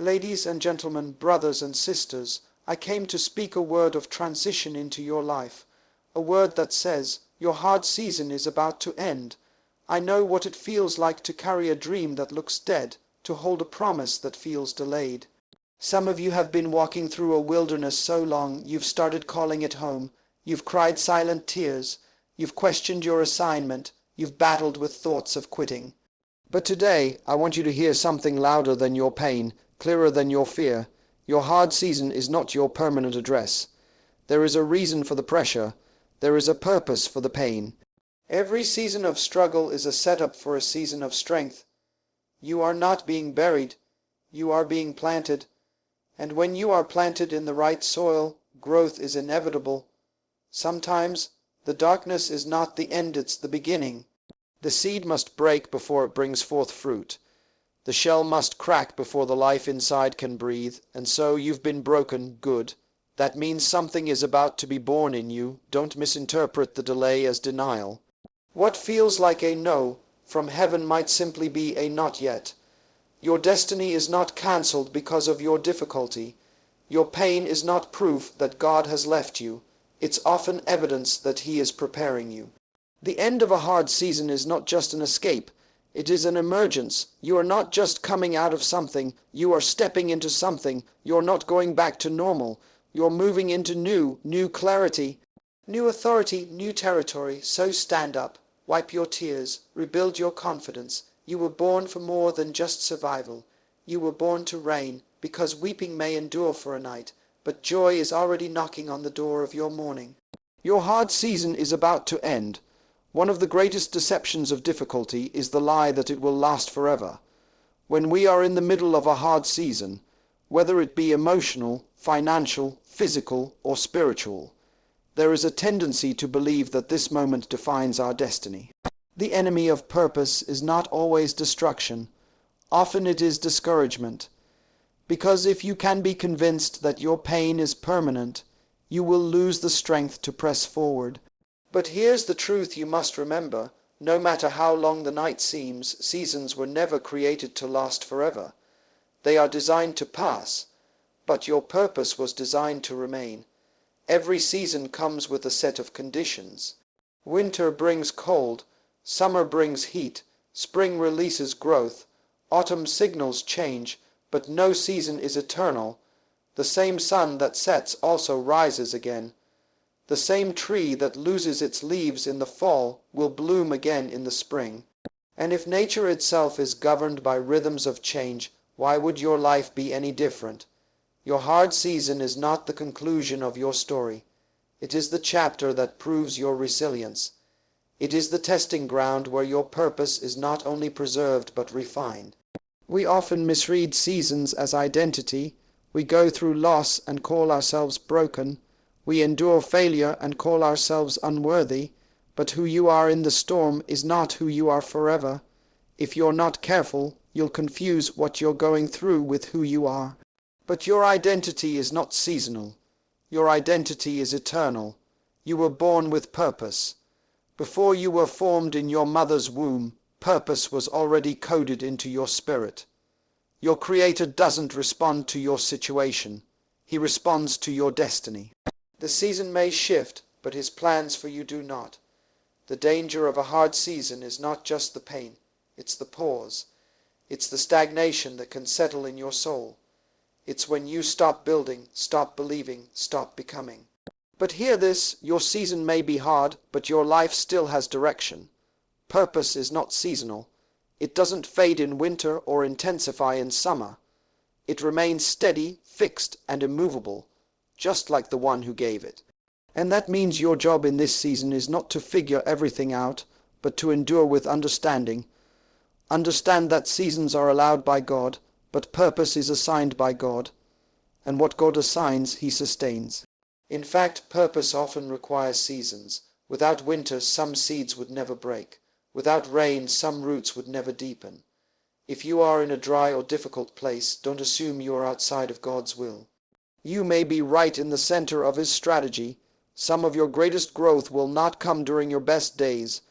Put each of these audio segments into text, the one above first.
Ladies and gentlemen, brothers and sisters, I came to speak a word of transition into your life, a word that says, your hard season is about to end. I know what it feels like to carry a dream that looks dead, to hold a promise that feels delayed. Some of you have been walking through a wilderness so long you've started calling it home. You've cried silent tears. You've questioned your assignment. You've battled with thoughts of quitting. But today, I want you to hear something louder than your pain, clearer than your fear. Your hard season is not your permanent address. There is a reason for the pressure. There is a purpose for the pain. Every season of struggle is a setup for a season of strength. You are not being buried. You are being planted. And when you are planted in the right soil, growth is inevitable. Sometimes the darkness is not the end, it's the beginning. The seed must break before it brings forth fruit. The shell must crack before the life inside can breathe, and so you've been broken, good. That means something is about to be born in you. Don't misinterpret the delay as denial. What feels like a no from heaven might simply be a not yet. Your destiny is not cancelled because of your difficulty. Your pain is not proof that God has left you. It's often evidence that He is preparing you. The end of a hard season is not just an escape. It is an emergence. You are not just coming out of something. You are stepping into something. You're not going back to normal. You're moving into new clarity, new authority, new territory. So stand up, wipe your tears, rebuild your confidence. You were born for more than just survival. You were born to reign, because weeping may endure for a night, but joy is already knocking on the door of your morning. Your hard season is about to end. One of the greatest deceptions of difficulty is the lie that it will last forever. When we are in the middle of a hard season, whether it be emotional, financial, physical, or spiritual, there is a tendency to believe that this moment defines our destiny. The enemy of purpose is not always destruction. Often it is discouragement. Because if you can be convinced that your pain is permanent, you will lose the strength to press forward. But here's the truth you must remember. No matter how long the night seems, seasons were never created to last forever. They are designed to pass, but your purpose was designed to remain. Every season comes with a set of conditions. Winter brings cold. Summer brings heat, spring releases growth, autumn signals change, but no season is eternal. The same sun that sets also rises again. The same tree that loses its leaves in the fall will bloom again in the spring. And if nature itself is governed by rhythms of change, why would your life be any different? Your hard season is not the conclusion of your story. It is the chapter that proves your resilience. It is the testing ground where your purpose is not only preserved but refined. We often misread seasons as identity. We go through loss and call ourselves broken. We endure failure and call ourselves unworthy. But who you are in the storm is not who you are forever. If you're not careful, you'll confuse what you're going through with who you are. But your identity is not seasonal. Your identity is eternal. You were born with purpose. Before you were formed in your mother's womb, purpose was already coded into your spirit. Your Creator doesn't respond to your situation. He responds to your destiny. The season may shift, but His plans for you do not. The danger of a hard season is not just the pain. It's the pause. It's the stagnation that can settle in your soul. It's when you stop building, stop believing, stop becoming. But hear this, your season may be hard, but your life still has direction. Purpose is not seasonal. It doesn't fade in winter or intensify in summer. It remains steady, fixed, and immovable, just like the one who gave it. And that means your job in this season is not to figure everything out, but to endure with understanding. Understand that seasons are allowed by God, but purpose is assigned by God, and what God assigns, He sustains. In fact, purpose often requires seasons. Without winter, some seeds would never break. Without rain, some roots would never deepen. If you are in a dry or difficult place, don't assume you are outside of God's will. You may be right in the center of His strategy. Some of your greatest growth will not come during your best days,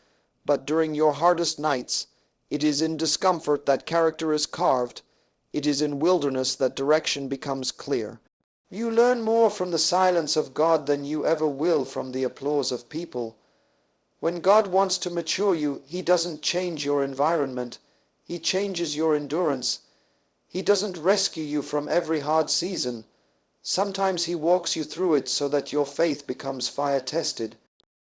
but during your hardest nights. It is in discomfort that character is carved. It is in wilderness that direction becomes clear. You learn more from the silence of God than you ever will from the applause of people. When God wants to mature you, He doesn't change your environment. He changes your endurance. He doesn't rescue you from every hard season. Sometimes He walks you through it so that your faith becomes fire-tested.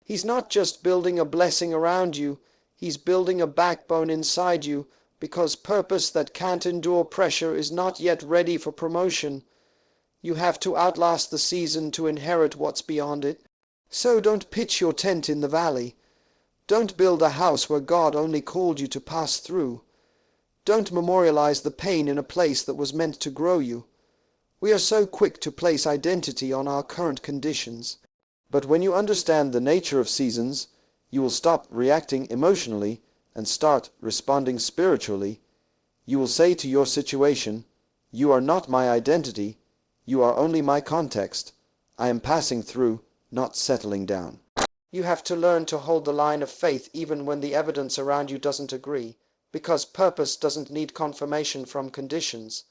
He's not just building a blessing around you, He's building a backbone inside you, because purpose that can't endure pressure is not yet ready for promotion. You have to outlast the season to inherit what's beyond it. So don't pitch your tent in the valley. Don't build a house where God only called you to pass through. Don't memorialize the pain in a place that was meant to grow you. We are so quick to place identity on our current conditions. But when you understand the nature of seasons, you will stop reacting emotionally and start responding spiritually. You will say to your situation, "You are not my identity. You are only my context. I am passing through, not settling down." You have to learn to hold the line of faith even when the evidence around you doesn't agree, because purpose doesn't need confirmation from conditions.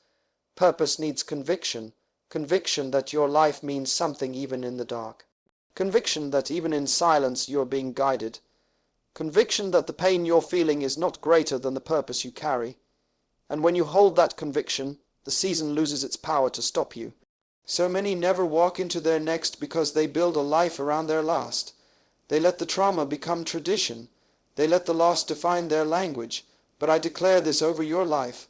Purpose needs conviction, conviction that your life means something even in the dark. Conviction that even in silence you are being guided. Conviction that the pain you're feeling is not greater than the purpose you carry. And when you hold that conviction, the season loses its power to stop you. So many never walk into their next because they build a life around their last. They let the trauma become tradition. They let the loss define their language. But I declare this over your life.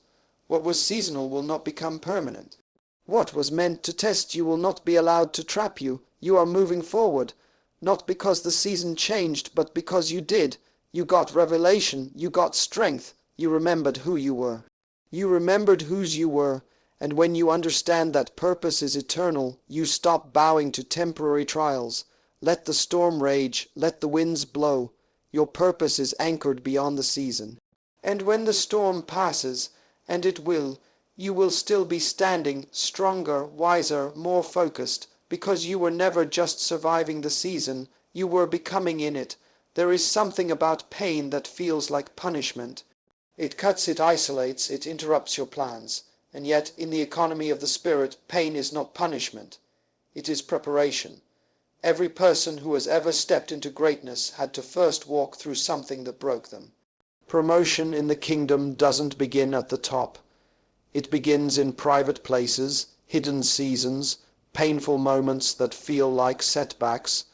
What was seasonal will not become permanent. What was meant to test you will not be allowed to trap you. You are moving forward, not because the season changed, but because you did. You got revelation, you got strength, you remembered who you were. You remembered whose you were, and when you understand that purpose is eternal, you stop bowing to temporary trials. Let the storm rage, let the winds blow. Your purpose is anchored beyond the season. And when the storm passes, and it will, you will still be standing, stronger, wiser, more focused, because you were never just surviving the season, you were becoming in it. There is something about pain that feels like punishment. It cuts, it isolates, it interrupts your plans. And yet, in the economy of the spirit, pain is not punishment. It is preparation. Every person who has ever stepped into greatness had to first walk through something that broke them. Promotion in the kingdom doesn't begin at the top. It begins in private places, hidden seasons, painful moments that feel like setbacks.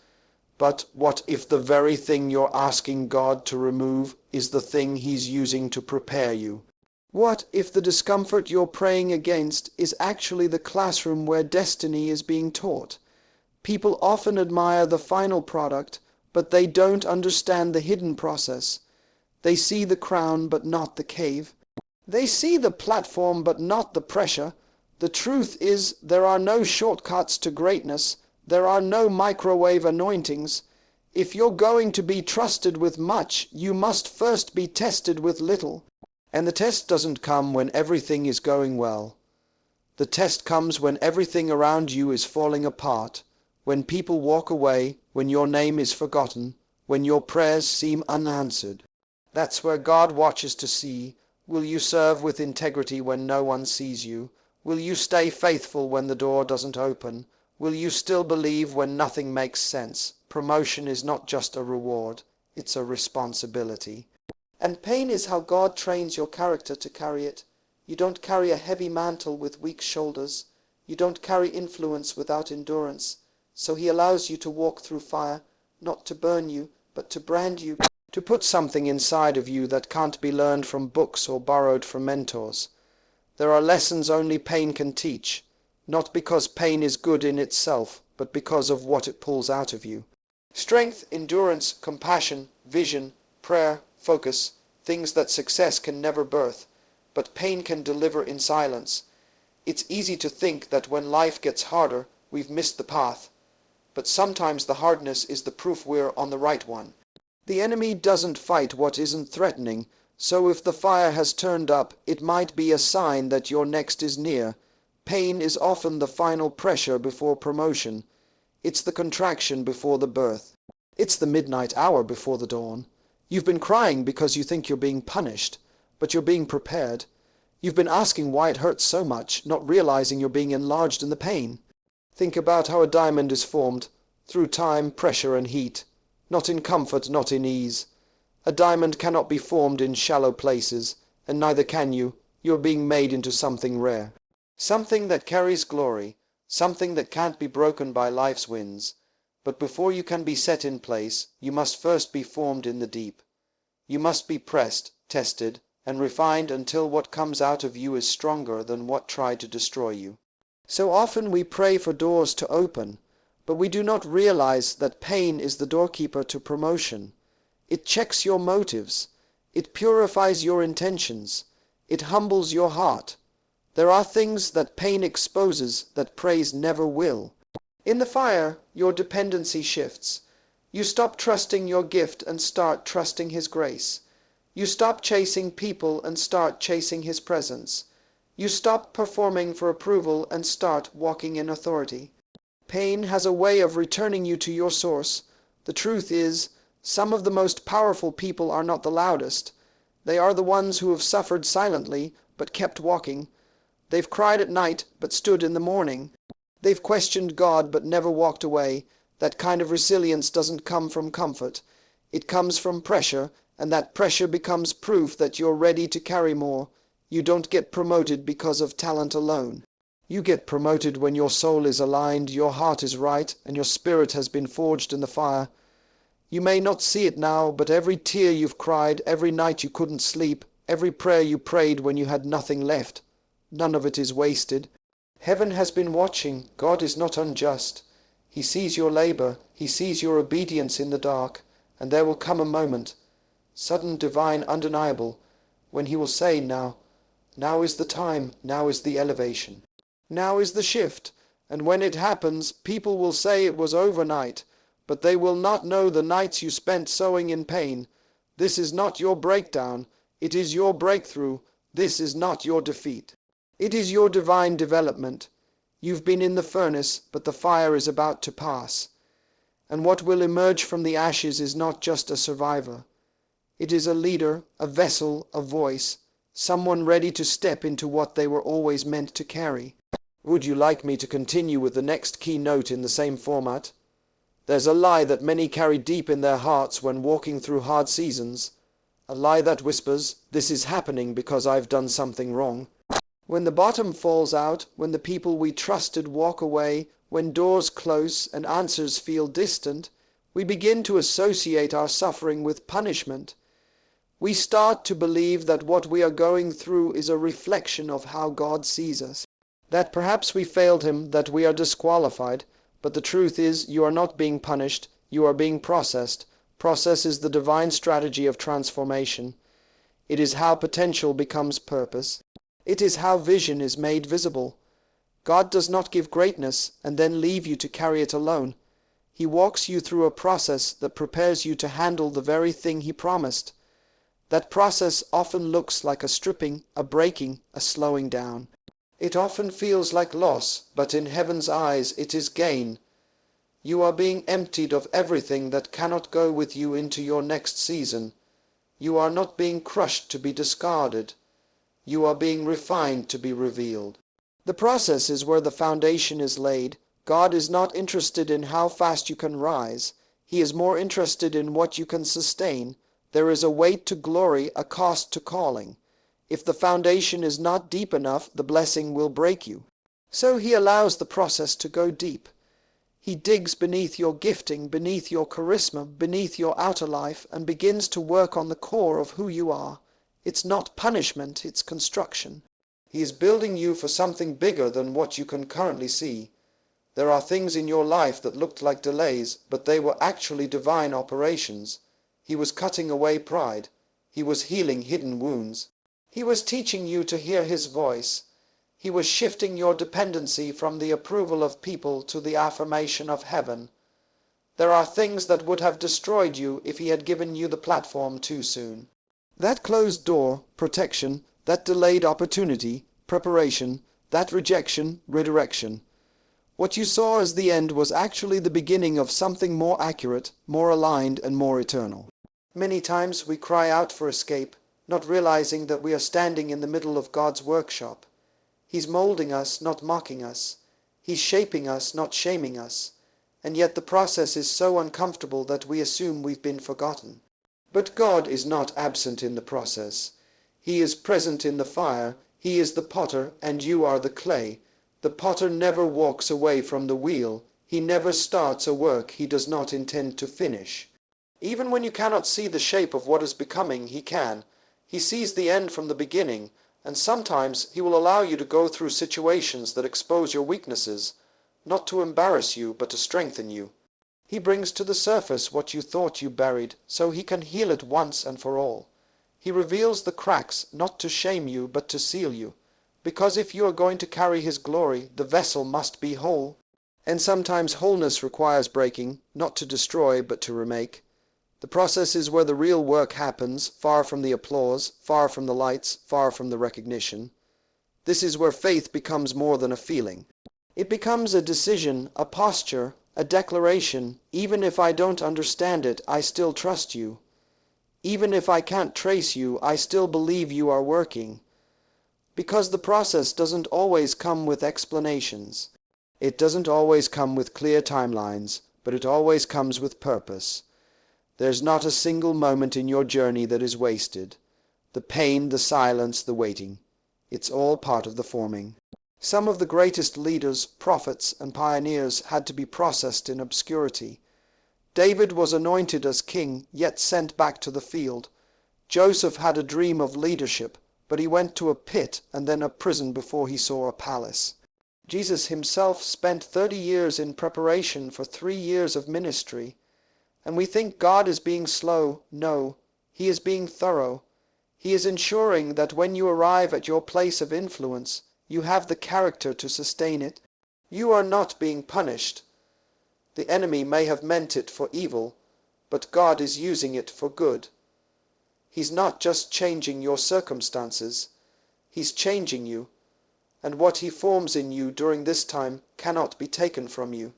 But what if the very thing you're asking God to remove is the thing He's using to prepare you? What if the discomfort you're praying against is actually the classroom where destiny is being taught? People often admire the final product, but they don't understand the hidden process. They see the crown, but not the cave. They see the platform, but not the pressure. The truth is, there are no shortcuts to greatness. There are no microwave anointings. If you're going to be trusted with much, you must first be tested with little. And the test doesn't come when everything is going well. The test comes when everything around you is falling apart, when people walk away, when your name is forgotten, when your prayers seem unanswered. That's where God watches to see, will you serve with integrity when no one sees you? Will you stay faithful when the door doesn't open? Will you still believe when nothing makes sense? Promotion is not just a reward, it's a responsibility. And pain is how God trains your character to carry it. You don't carry a heavy mantle with weak shoulders. You don't carry influence without endurance. So He allows you to walk through fire, not to burn you, but to brand you, to put something inside of you that can't be learned from books or borrowed from mentors. There are lessons only pain can teach, not because pain is good in itself, but because of what it pulls out of you. Strength, endurance, compassion, vision, prayer, focus, things that success can never birth, but pain can deliver in silence. It's easy to think that when life gets harder, we've missed the path. But sometimes the hardness is the proof we're on the right one. The enemy doesn't fight what isn't threatening, so if the fire has turned up, it might be a sign that your next is near. Pain is often the final pressure before promotion. It's the contraction before the birth. It's the midnight hour before the dawn. You've been crying because you think you're being punished, but you're being prepared. You've been asking why it hurts so much, not realizing you're being enlarged in the pain. Think about how a diamond is formed, through time, pressure, and heat. Not in comfort, not in ease. A diamond cannot be formed in shallow places, and neither can you. You are being made into something rare. Something that carries glory, something that can't be broken by life's winds. But before you can be set in place, you must first be formed in the deep. You must be pressed, tested, and refined until what comes out of you is stronger than what tried to destroy you. So often we pray for doors to open, but we do not realize that pain is the doorkeeper to promotion. It checks your motives. It purifies your intentions. It humbles your heart. There are things that pain exposes that praise never will. In the fire, your dependency shifts. You stop trusting your gift and start trusting His grace. You stop chasing people and start chasing His presence. You stop performing for approval and start walking in authority. Pain has a way of returning you to your source. The truth is, some of the most powerful people are not the loudest. They are the ones who have suffered silently but kept walking. They've cried at night but stood in the morning. They've questioned God but never walked away. That kind of resilience doesn't come from comfort. It comes from pressure, and that pressure becomes proof that you're ready to carry more. You don't get promoted because of talent alone. You get promoted when your soul is aligned, your heart is right, and your spirit has been forged in the fire. You may not see it now, but every tear you've cried, every night you couldn't sleep, every prayer you prayed when you had nothing left, none of it is wasted. Heaven has been watching. God is not unjust. He sees your labor. He sees your obedience in the dark, and there will come a moment, sudden, divine, undeniable, when He will say, now is the time, now is the elevation. Now is the shift, and when it happens, people will say it was overnight, but they will not know the nights you spent sowing in pain. This is not your breakdown. It is your breakthrough. This is not your defeat. It is your divine development. You've been in the furnace, but the fire is about to pass. And what will emerge from the ashes is not just a survivor. It is a leader, a vessel, a voice, someone ready to step into what they were always meant to carry. Would you like me to continue with the next key note in the same format? There's a lie that many carry deep in their hearts when walking through hard seasons. A lie that whispers, this is happening because I've done something wrong. When the bottom falls out, when the people we trusted walk away, when doors close and answers feel distant, we begin to associate our suffering with punishment. We start to believe that what we are going through is a reflection of how God sees us. That perhaps we failed Him, that we are disqualified, but the truth is you are not being punished, you are being processed. Process is the divine strategy of transformation. It is how potential becomes purpose. It is how vision is made visible. God does not give greatness and then leave you to carry it alone. He walks you through a process that prepares you to handle the very thing He promised. That process often looks like a stripping, a breaking, a slowing down. It often feels like loss, but in Heaven's eyes it is gain. You are being emptied of everything that cannot go with you into your next season. You are not being crushed to be discarded. You are being refined to be revealed. The process is where the foundation is laid. God is not interested in how fast you can rise. He is more interested in what you can sustain. There is a weight to glory, a cost to calling. If the foundation is not deep enough, the blessing will break you. So He allows the process to go deep. He digs beneath your gifting, beneath your charisma, beneath your outer life, and begins to work on the core of who you are. It's not punishment, it's construction. He is building you for something bigger than what you can currently see. There are things in your life that looked like delays, but they were actually divine operations. He was cutting away pride. He was healing hidden wounds. He was teaching you to hear His voice. He was shifting your dependency from the approval of people to the affirmation of heaven. There are things that would have destroyed you if He had given you the platform too soon. That closed door, protection, that delayed opportunity, preparation, that rejection, redirection. What you saw as the end was actually the beginning of something more accurate, more aligned, and more eternal. Many times we cry out for escape. not realizing that we are standing in the middle of God's workshop. He's molding us, not mocking us. He's shaping us, not shaming us. And yet the process is so uncomfortable that we assume we've been forgotten. But God is not absent in the process. He is present in the fire. He is the potter, and you are the clay. The potter never walks away from the wheel. He never starts a work he does not intend to finish. Even when you cannot see the shape of what is becoming, he can. He sees the end from the beginning, and sometimes he will allow you to go through situations that expose your weaknesses, not to embarrass you, but to strengthen you. He brings to the surface what you thought you buried, so he can heal it once and for all. He reveals the cracks, not to shame you, but to seal you. Because if you are going to carry his glory, the vessel must be whole. And sometimes wholeness requires breaking, not to destroy, but to remake. The process is where the real work happens, far from the applause, far from the lights, far from the recognition. This is where faith becomes more than a feeling. It becomes a decision, a posture, a declaration. Even if I don't understand it, I still trust you. Even if I can't trace you, I still believe you are working. Because the process doesn't always come with explanations. It doesn't always come with clear timelines, but it always comes with purpose. There's not a single moment in your journey that is wasted. The pain, the silence, the waiting. It's all part of the forming. Some of the greatest leaders, prophets, and pioneers had to be processed in obscurity. David was anointed as king, yet sent back to the field. Joseph had a dream of leadership, but he went to a pit and then a prison before he saw a palace. Jesus himself spent 30 years in preparation for 3 years of ministry. And we think God is being slow. No, he is being thorough. He is ensuring that when you arrive at your place of influence, you have the character to sustain it. You are not being punished. The enemy may have meant it for evil, but God is using it for good. He's not just changing your circumstances, he's changing you, and what he forms in you during this time cannot be taken from you.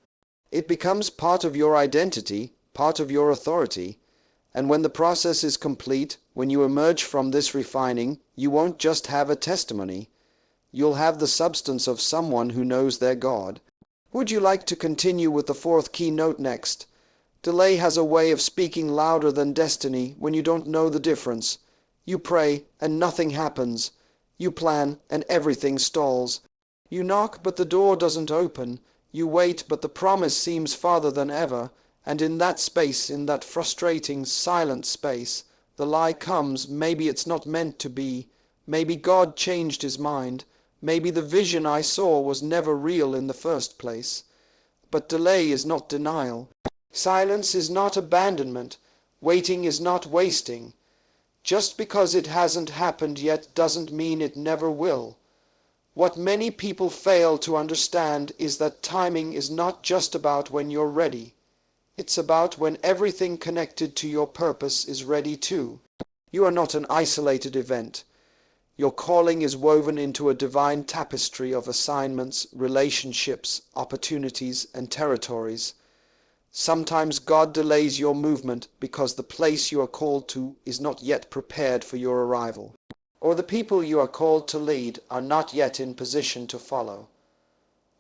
It becomes part of your identity, part of your authority, and when the process is complete, when you emerge from this refining, you won't just have a testimony. You'll have the substance of someone who knows their God. Would you like to continue with the 4th keynote next? Delay has a way of speaking louder than destiny when you don't know the difference. You pray, and nothing happens. You plan, and everything stalls. You knock, but the door doesn't open. You wait, but the promise seems farther than ever. And in that space, in that frustrating, silent space, the lie comes. Maybe it's not meant to be. Maybe God changed his mind. Maybe the vision I saw was never real in the first place. But delay is not denial. Silence is not abandonment. Waiting is not wasting. Just because it hasn't happened yet doesn't mean it never will. What many people fail to understand is that timing is not just about when you're ready. It's about when everything connected to your purpose is ready too. You are not an isolated event. Your calling is woven into a divine tapestry of assignments, relationships, opportunities, and territories. Sometimes God delays your movement because the place you are called to is not yet prepared for your arrival, or the people you are called to lead are not yet in position to follow,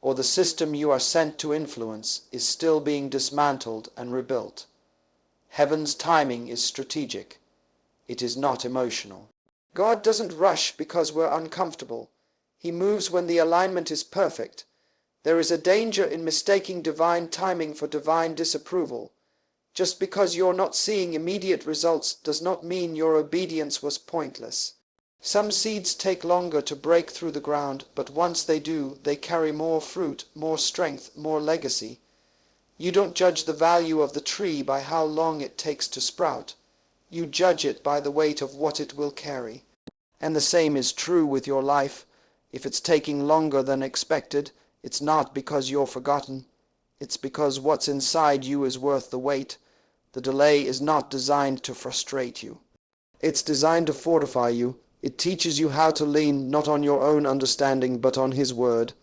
or the system you are sent to influence is still being dismantled and rebuilt. Heaven's timing is strategic. It is not emotional. God doesn't rush because we're uncomfortable. He moves when the alignment is perfect. There is a danger in mistaking divine timing for divine disapproval. Just because you're not seeing immediate results does not mean your obedience was pointless. Some seeds take longer to break through the ground, but once they do, they carry more fruit, more strength, more legacy. You don't judge the value of the tree by how long it takes to sprout. You judge it by the weight of what it will carry. And the same is true with your life. If it's taking longer than expected, it's not because you're forgotten. It's because what's inside you is worth the wait. The delay is not designed to frustrate you. It's designed to fortify you. It teaches you how to lean not on your own understanding but on His Word.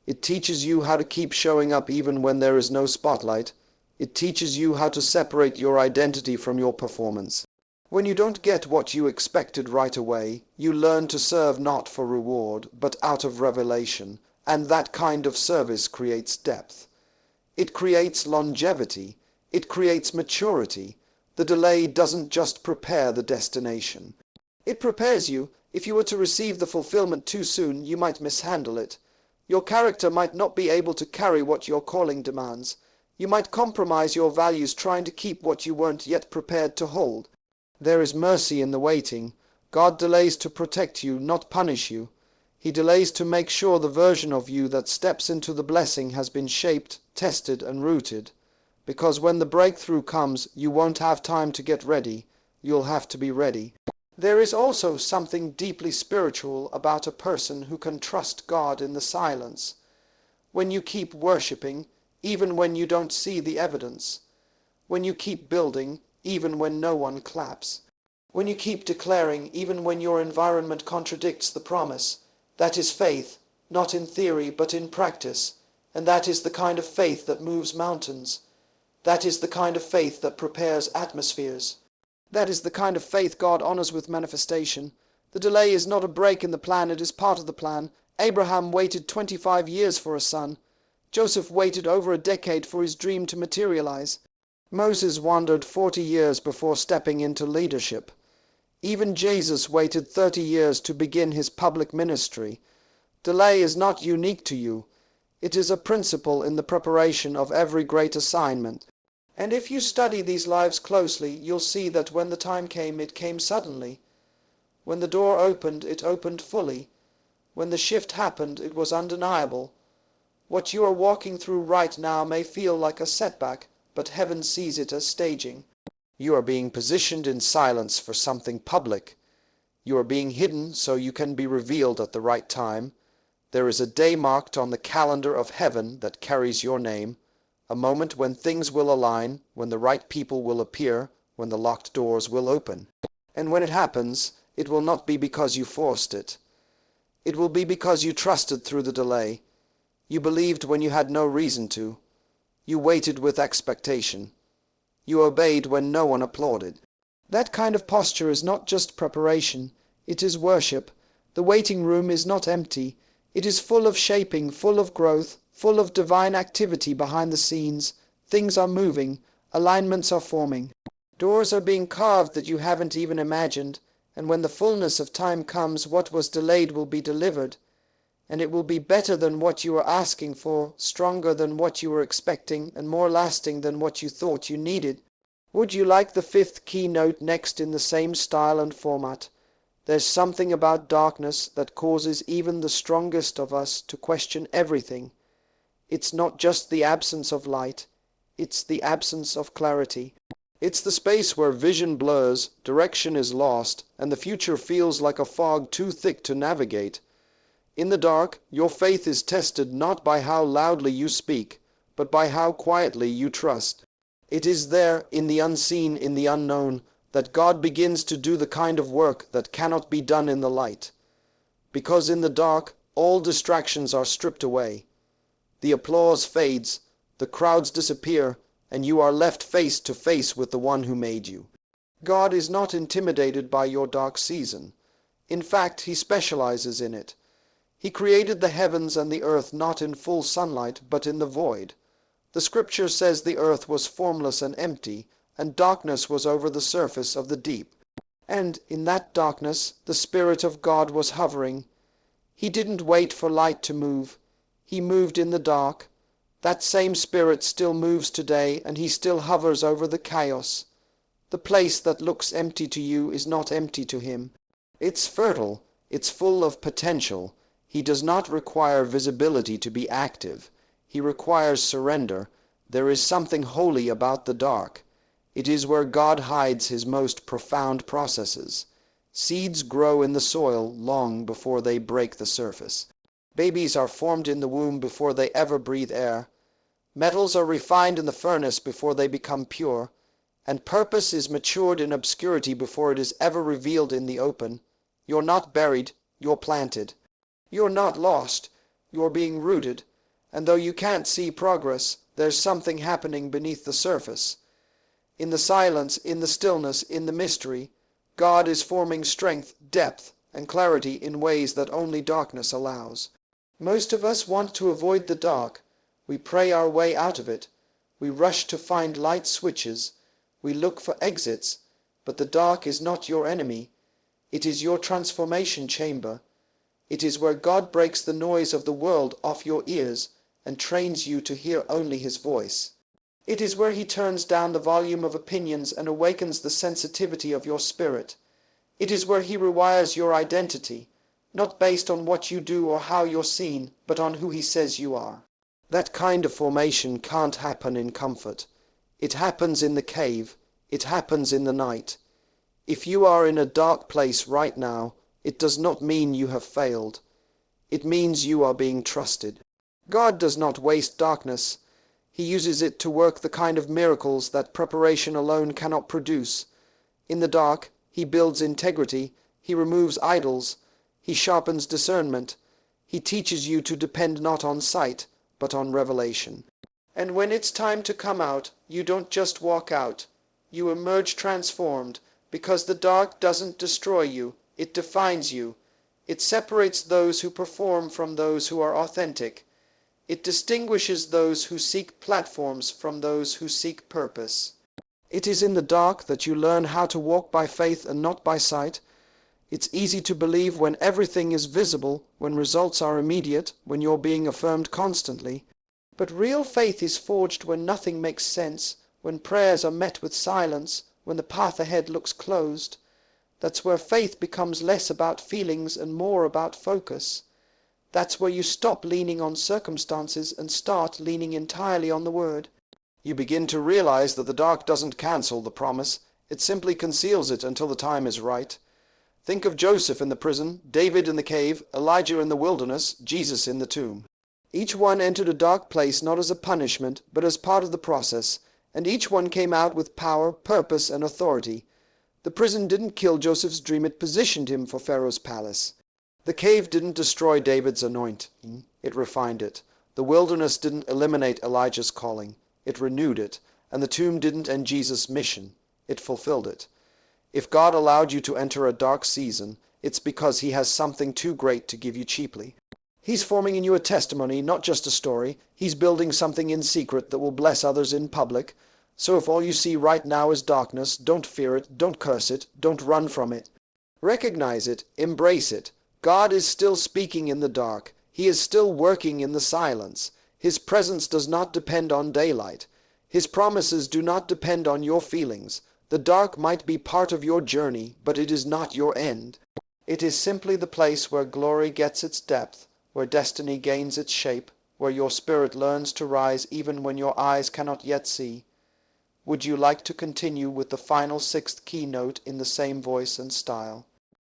It teaches you how to keep showing up even when there is no spotlight. It teaches you how to separate your identity from your performance. When you don't get what you expected right away, you learn to serve not for reward, but out of revelation, and that kind of service creates depth. It creates longevity. It creates maturity. The delay doesn't just prepare the destination. It prepares you. If you were to receive the fulfillment too soon, you might mishandle it. Your character might not be able to carry what your calling demands. You might compromise your values trying to keep what you weren't yet prepared to hold. There is mercy in the waiting. God delays to protect you, not punish you. He delays to make sure the version of you that steps into the blessing has been shaped, tested, and rooted. Because when the breakthrough comes, you won't have time to get ready. You'll have to be ready. There is also something deeply spiritual about a person who can trust God in the silence. When you keep worshipping, even when you don't see the evidence. When you keep building, even when no one claps. When you keep declaring, even when your environment contradicts the promise. That is faith, not in theory but in practice. And that is the kind of faith that moves mountains. That is the kind of faith that prepares atmospheres. That is the kind of faith God honors with manifestation. The delay is not a break in the plan, it is part of the plan. Abraham waited 25 years for a son. Joseph waited over a decade for his dream to materialize. Moses wandered 40 years before stepping into leadership. Even Jesus waited 30 years to begin his public ministry. Delay is not unique to you. It is a principle in the preparation of every great assignment. And if you study these lives closely, you'll see that when the time came, it came suddenly. When the door opened, it opened fully. When the shift happened, it was undeniable. What you are walking through right now may feel like a setback, but heaven sees it as staging. You are being positioned in silence for something public. You are being hidden so you can be revealed at the right time. There is a day marked on the calendar of heaven that carries your name, a moment when things will align, when the right people will appear, when the locked doors will open. And when it happens, it will not be because you forced it. It will be because you trusted through the delay. You believed when you had no reason to. You waited with expectation. You obeyed when no one applauded. That kind of posture is not just preparation, it is worship. The waiting room is not empty. It is full of shaping, full of growth, full of divine activity behind the scenes. Things are moving, alignments are forming. Doors are being carved that you haven't even imagined, and when the fullness of time comes, what was delayed will be delivered. And it will be better than what you were asking for, stronger than what you were expecting, and more lasting than what you thought you needed. Would you like the fifth keynote next in the same style and format? There's something about darkness that causes even the strongest of us to question everything. It's not just the absence of light, it's the absence of clarity. It's the space where vision blurs, direction is lost, and the future feels like a fog too thick to navigate. In the dark, your faith is tested not by how loudly you speak, but by how quietly you trust. It is there, in the unseen, in the unknown, that God begins to do the kind of work that cannot be done in the light. Because in the dark, all distractions are stripped away. The applause fades, the crowds disappear, and you are left face to face with the one who made you. God is not intimidated by your dark season. In fact, he specializes in it. He created the heavens and the earth not in full sunlight, but in the void. The scripture says the earth was formless and empty, and darkness was over the surface of the deep. And in that darkness, the Spirit of God was hovering. He didn't wait for light to move. He moved in the dark. That same Spirit still moves today, and he still hovers over the chaos. The place that looks empty to you is not empty to him. It's fertile. It's full of potential. He does not require visibility to be active. He requires surrender. There is something holy about the dark. It is where God hides his most profound processes. Seeds grow in the soil long before they break the surface. Babies are formed in the womb before they ever breathe air. Metals are refined in the furnace before they become pure. And purpose is matured in obscurity before it is ever revealed in the open. You're not buried, you're planted. You're not lost, you're being rooted. And though you can't see progress, there's something happening beneath the surface. In the silence, in the stillness, in the mystery, God is forming strength, depth, and clarity in ways that only darkness allows. Most of us want to avoid the dark. We pray our way out of it. We rush to find light switches. We look for exits. But the dark is not your enemy. It is your transformation chamber. It is where God breaks the noise of the world off your ears and trains you to hear only his voice. It is where he turns down the volume of opinions and awakens the sensitivity of your spirit. It is where he rewires your identity, not based on what you do or how you're seen, but on who he says you are. That kind of formation can't happen in comfort. It happens in the cave. It happens in the night. If you are in a dark place right now, it does not mean you have failed. It means you are being trusted. God does not waste darkness. He uses it to work the kind of miracles that preparation alone cannot produce. In the dark, he builds integrity. He removes idols. He sharpens discernment. He teaches you to depend not on sight, but on revelation. And when it's time to come out, you don't just walk out. You emerge transformed, because the dark doesn't destroy you. It defines you. It separates those who perform from those who are authentic. It distinguishes those who seek platforms from those who seek purpose. It is in the dark that you learn how to walk by faith and not by sight. It's easy to believe when everything is visible, when results are immediate, when you're being affirmed constantly. But real faith is forged when nothing makes sense, when prayers are met with silence, when the path ahead looks closed. That's where faith becomes less about feelings and more about focus. That's where you stop leaning on circumstances and start leaning entirely on the Word. You begin to realize that the dark doesn't cancel the promise. It simply conceals it until the time is right. Think of Joseph in the prison, David in the cave, Elijah in the wilderness, Jesus in the tomb. Each one entered a dark place not as a punishment, but as part of the process, and each one came out with power, purpose, and authority. The prison didn't kill Joseph's dream, it positioned him for Pharaoh's palace. The cave didn't destroy David's anointing, it refined it. The wilderness didn't eliminate Elijah's calling, it renewed it. And the tomb didn't end Jesus' mission, it fulfilled it. If God allowed you to enter a dark season, it's because he has something too great to give you cheaply. He's forming in you a testimony, not just a story. He's building something in secret that will bless others in public. So if all you see right now is darkness, don't fear it, don't curse it, don't run from it. Recognize it, embrace it. God is still speaking in the dark. He is still working in the silence. His presence does not depend on daylight. His promises do not depend on your feelings. The dark might be part of your journey, but it is not your end. It is simply the place where glory gets its depth, where destiny gains its shape, where your spirit learns to rise even when your eyes cannot yet see. Would you like to continue with the final sixth keynote in the same voice and style?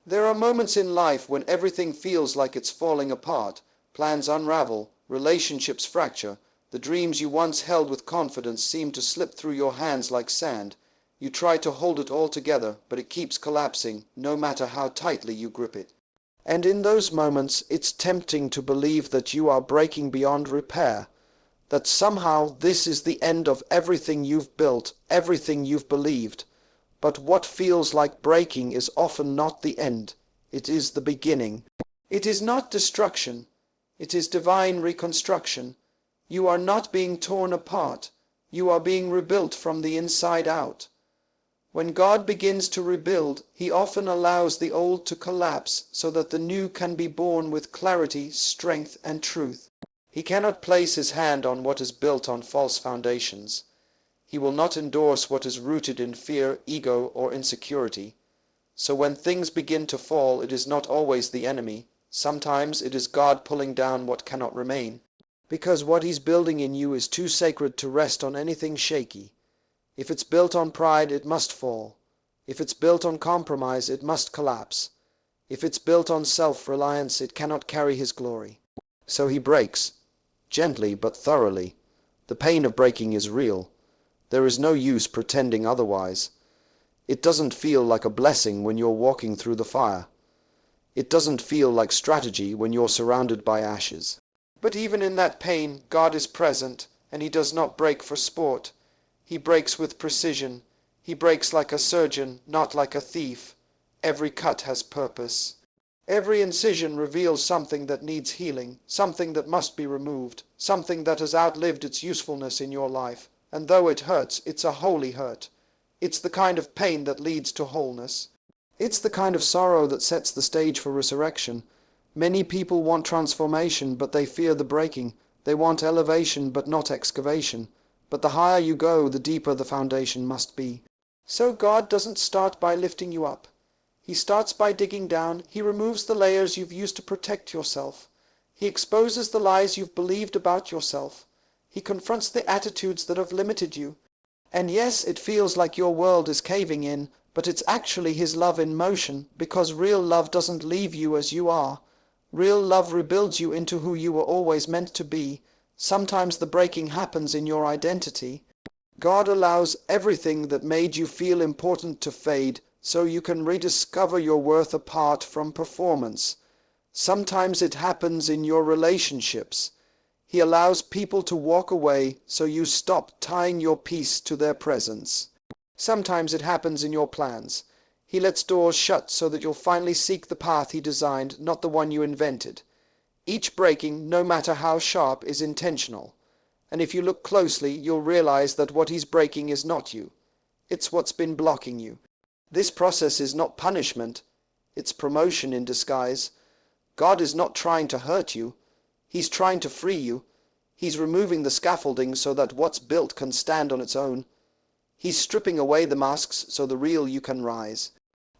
There are moments in life when everything feels like it's falling apart. Plans unravel, relationships fracture. The dreams you once held with confidence seem to slip through your hands like sand. You try to hold it all together, but it keeps collapsing, no matter how tightly you grip it. And in those moments, it's tempting to believe that you are breaking beyond repair, that somehow this is the end of everything you've built, everything you've believed. But what feels like breaking is often not the end. It is the beginning. It is not destruction. It is divine reconstruction. You are not being torn apart. You are being rebuilt from the inside out. When God begins to rebuild, he often allows the old to collapse so that the new can be born with clarity, strength, and truth. He cannot place his hand on what is built on false foundations. He will not endorse what is rooted in fear, ego, or insecurity. So when things begin to fall, it is not always the enemy. Sometimes it is God pulling down what cannot remain, because what he's building in you is too sacred to rest on anything shaky. If it's built on pride, it must fall. If it's built on compromise, it must collapse. If it's built on self-reliance, it cannot carry his glory. So he breaks, gently but thoroughly. The pain of breaking is real. There is no use pretending otherwise. It doesn't feel like a blessing when you're walking through the fire. It doesn't feel like strategy when you're surrounded by ashes. But even in that pain, God is present, and he does not break for sport. He breaks with precision. He breaks like a surgeon, not like a thief. Every cut has purpose. Every incision reveals something that needs healing, something that must be removed, something that has outlived its usefulness in your life. And though it hurts, it's a holy hurt. It's the kind of pain that leads to wholeness. It's the kind of sorrow that sets the stage for resurrection. Many people want transformation, but they fear the breaking. They want elevation, but not excavation. But the higher you go, the deeper the foundation must be. So God doesn't start by lifting you up. He starts by digging down. He removes the layers you've used to protect yourself. He exposes the lies you've believed about yourself. He confronts the attitudes that have limited you. And yes, it feels like your world is caving in, but it's actually His love in motion, because real love doesn't leave you as you are. Real love rebuilds you into who you were always meant to be. Sometimes the breaking happens in your identity. God allows everything that made you feel important to fade, so you can rediscover your worth apart from performance. Sometimes it happens in your relationships. He allows people to walk away, so you stop tying your peace to their presence. Sometimes it happens in your plans. He lets doors shut so that you'll finally seek the path He designed, not the one you invented. Each breaking, no matter how sharp, is intentional. And if you look closely, you'll realize that what He's breaking is not you. It's what's been blocking you. This process is not punishment. It's promotion in disguise. God is not trying to hurt you. He's trying to free you. He's removing the scaffolding so that what's built can stand on its own. He's stripping away the masks so the real you can rise.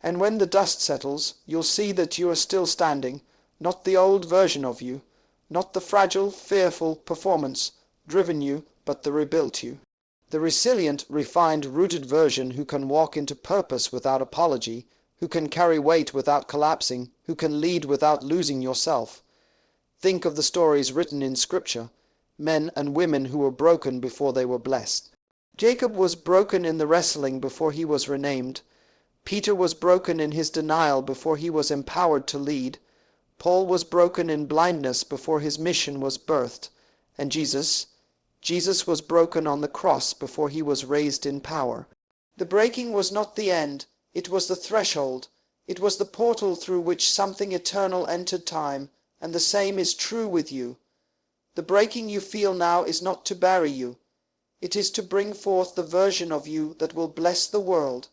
And when the dust settles, you'll see that you are still standing, not the old version of you, not the fragile, fearful performance-driven you, but the rebuilt you. The resilient, refined, rooted version who can walk into purpose without apology, who can carry weight without collapsing, who can lead without losing yourself. Think of the stories written in Scripture, men and women who were broken before they were blessed. Jacob was broken in the wrestling before he was renamed. Peter was broken in his denial before he was empowered to lead. Paul was broken in blindness before his mission was birthed. And Jesus was broken on the cross before he was raised in power. The breaking was not the end. It was the threshold. It was the portal through which something eternal entered time, and the same is true with you. The breaking you feel now is not to bury you. It is to bring forth the version of you that will bless the world.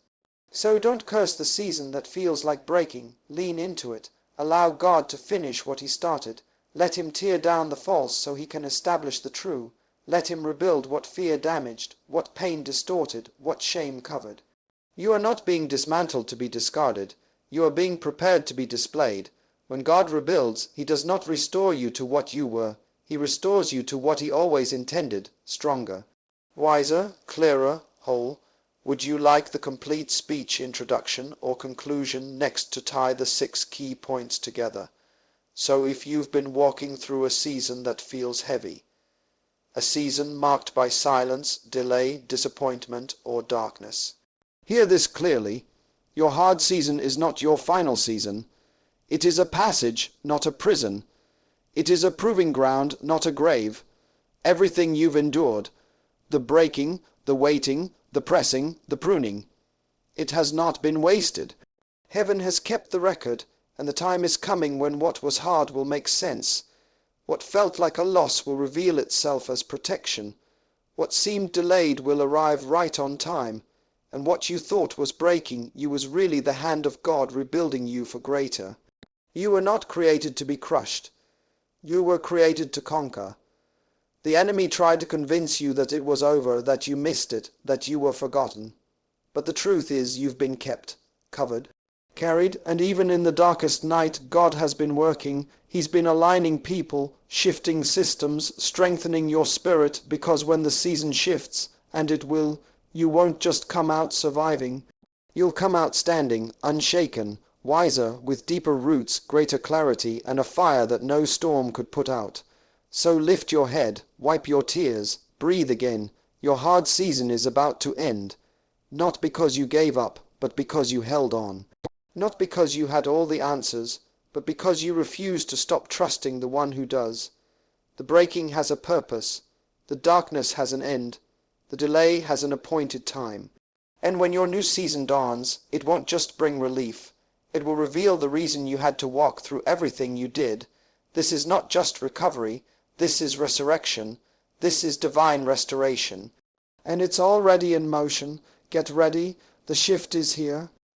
So don't curse the season that feels like breaking. Lean into it. Allow God to finish what He started. Let Him tear down the false so He can establish the true. Let Him rebuild what fear damaged, what pain distorted, what shame covered. You are not being dismantled to be discarded. You are being prepared to be displayed. When God rebuilds, He does not restore you to what you were. He restores you to what He always intended, stronger. Wiser, clearer, whole. Would you like the complete speech introduction or conclusion next to tie the 6 key points together? So if you've been walking through a season that feels heavy, a season marked by silence, delay, disappointment, or darkness, hear this clearly. Your hard season is not your final season. It is a passage, not a prison. It is a proving ground, not a grave. Everything you've endured, the breaking, the waiting, the pressing, the pruning, it has not been wasted. Heaven has kept the record, and the time is coming when what was hard will make sense. What felt like a loss will reveal itself as protection. What seemed delayed will arrive right on time, and what you thought was breaking you was really the hand of God rebuilding you for greater. You were not created to be crushed. You were created to conquer. The enemy tried to convince you that it was over, that you missed it, that you were forgotten. But the truth is you've been kept, covered, carried, and even in the darkest night God has been working. He's been aligning people, shifting systems, strengthening your spirit, because when the season shifts, and it will, you won't just come out surviving. You'll come out standing, unshaken, wiser, with deeper roots, greater clarity, and a fire that no storm could put out. So lift your head, wipe your tears, breathe again. Your hard season is about to end. Not because you gave up, but because you held on. Not because you had all the answers, but because you refused to stop trusting the one who does. The breaking has a purpose. The darkness has an end. The delay has an appointed time. And when your new season dawns, it won't just bring relief. It will reveal the reason you had to walk through everything you did. This is not just recovery, this is resurrection, this is divine restoration. And it's already in motion. Get ready, the shift is here.